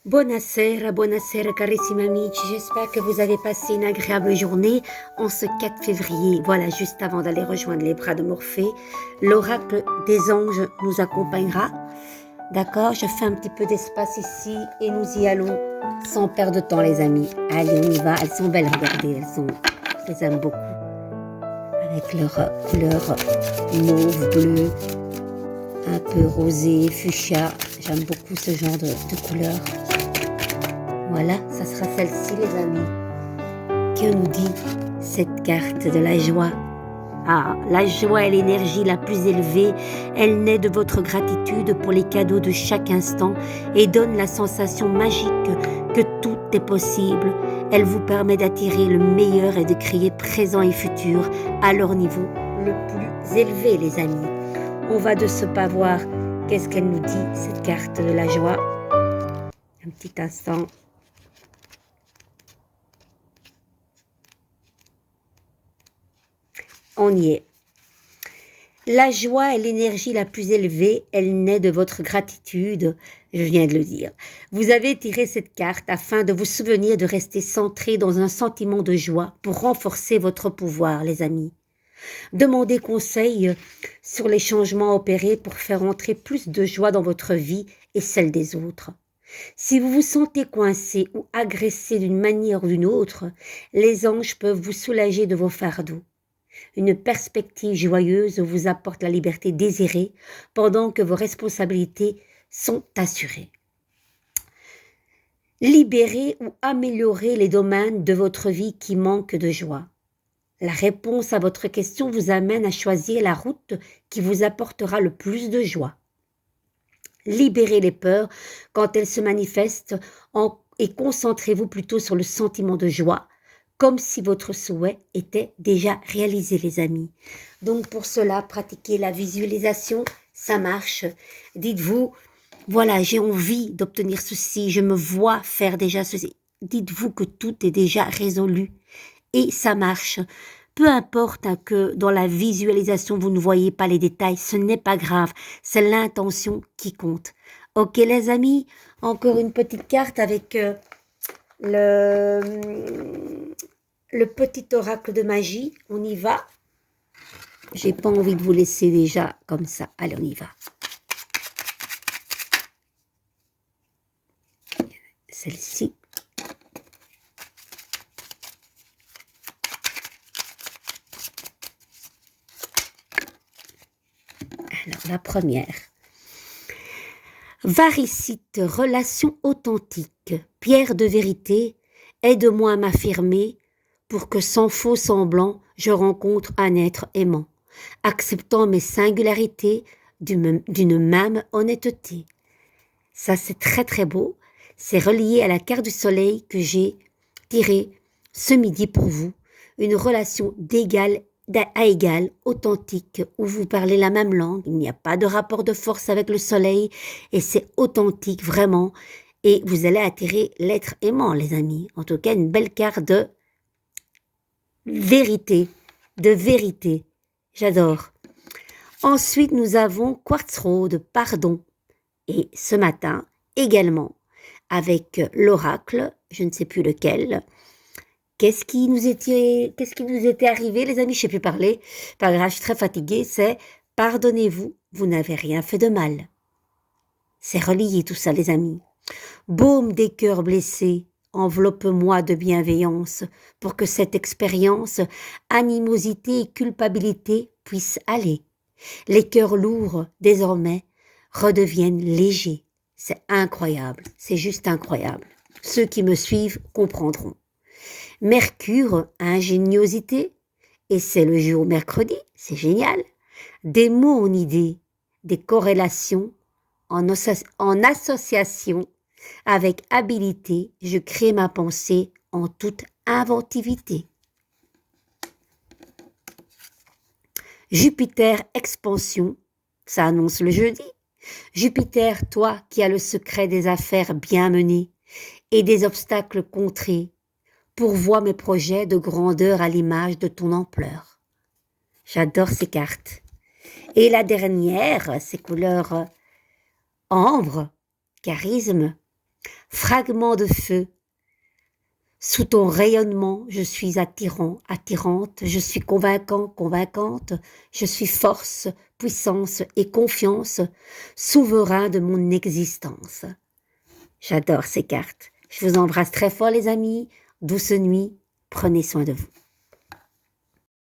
Buonasera carissimi amici, j'espère que vous avez passé une agréable journée en ce 4 février. Voilà, juste avant d'aller rejoindre les bras de Morphée, l'oracle des anges nous accompagnera. D'accord, je fais un petit peu d'espace ici et nous y allons sans perdre de temps les amis. Allez, on y va, elles sont belles, regardez, je les aime beaucoup. Avec leur couleur mauve, bleu, un peu rosé, fuchsia. J'aime beaucoup ce genre de couleur. Voilà, ça sera celle-ci les amis. Que nous dit cette carte de la joie? Ah, la joie est l'énergie la plus élevée. Elle naît de votre gratitude pour les cadeaux de chaque instant et donne la sensation magique que tout est possible. Elle vous permet d'attirer le meilleur et de créer présent et futur à leur niveau le plus élevé les amis. On va de ce pas voir qu'est-ce qu'elle nous dit cette carte de la joie. Un petit instant. On y est. La joie est l'énergie la plus élevée, elle naît de votre gratitude, je viens de le dire. Vous avez tiré cette carte afin de vous souvenir de rester centré dans un sentiment de joie pour renforcer votre pouvoir, les amis. Demandez conseil sur les changements opérés pour faire entrer plus de joie dans votre vie et celle des autres. Si vous vous sentez coincé ou agressé d'une manière ou d'une autre, les anges peuvent vous soulager de vos fardeaux. Une perspective joyeuse vous apporte la liberté désirée pendant que vos responsabilités sont assurées. Libérez ou améliorez les domaines de votre vie qui manquent de joie. La réponse à votre question vous amène à choisir la route qui vous apportera le plus de joie. Libérez les peurs quand elles se manifestent et concentrez-vous plutôt sur le sentiment de joie, comme si votre souhait était déjà réalisé, les amis. Donc pour cela, pratiquez la visualisation, ça marche. Dites-vous, voilà, j'ai envie d'obtenir ceci, je me vois faire déjà ceci. Dites-vous que tout est déjà résolu et ça marche. Peu importe que dans la visualisation, vous ne voyez pas les détails, ce n'est pas grave, c'est l'intention qui compte. Ok les amis, encore une petite carte avec le petit oracle de magie, on y va. J'ai pas envie de vous laisser déjà comme ça. Allez, on y va. Celle-ci. Alors, la première. Varicite, relation authentique, pierre de vérité, aide-moi à m'affirmer pour que sans faux semblant, je rencontre un être aimant, acceptant mes singularités d'une même honnêteté. Ça, c'est très très beau. C'est relié à la carte du soleil que j'ai tirée ce midi pour vous. Une relation d'égal à égal, authentique, où vous parlez la même langue. Il n'y a pas de rapport de force avec le soleil et c'est authentique vraiment. Et vous allez attirer l'être aimant, les amis. En tout cas, une belle carte de vérité. De vérité. J'adore. Ensuite, nous avons Quartz Road, pardon. Et ce matin, également, avec l'oracle, je ne sais plus lequel. Qu'est-ce qui nous était arrivé, les amis? Je ne sais plus parler. Pas grave, je suis très fatiguée. C'est « Pardonnez-vous, vous n'avez rien fait de mal ». C'est relié tout ça, les amis. Baume des cœurs blessés, enveloppe-moi de bienveillance pour que cette expérience, animosité et culpabilité puissent aller. Les cœurs lourds, désormais, redeviennent légers. C'est incroyable, c'est juste incroyable. Ceux qui me suivent comprendront. Mercure, ingéniosité, et c'est le jour mercredi, c'est génial. Des mots en idée, des corrélations en association avec habilité, je crée ma pensée en toute inventivité. Jupiter, expansion, ça annonce le jeudi. Jupiter, toi qui as le secret des affaires bien menées et des obstacles contrés, pourvois mes projets de grandeur à l'image de ton ampleur. J'adore ces cartes. Et la dernière, ces couleurs ambre, charisme, Fragment de feu, sous ton rayonnement, je suis attirant, attirante, je suis convaincant, convaincante, je suis force, puissance et confiance, souverain de mon existence. J'adore ces cartes. Je vous embrasse très fort les amis, douce nuit, prenez soin de vous.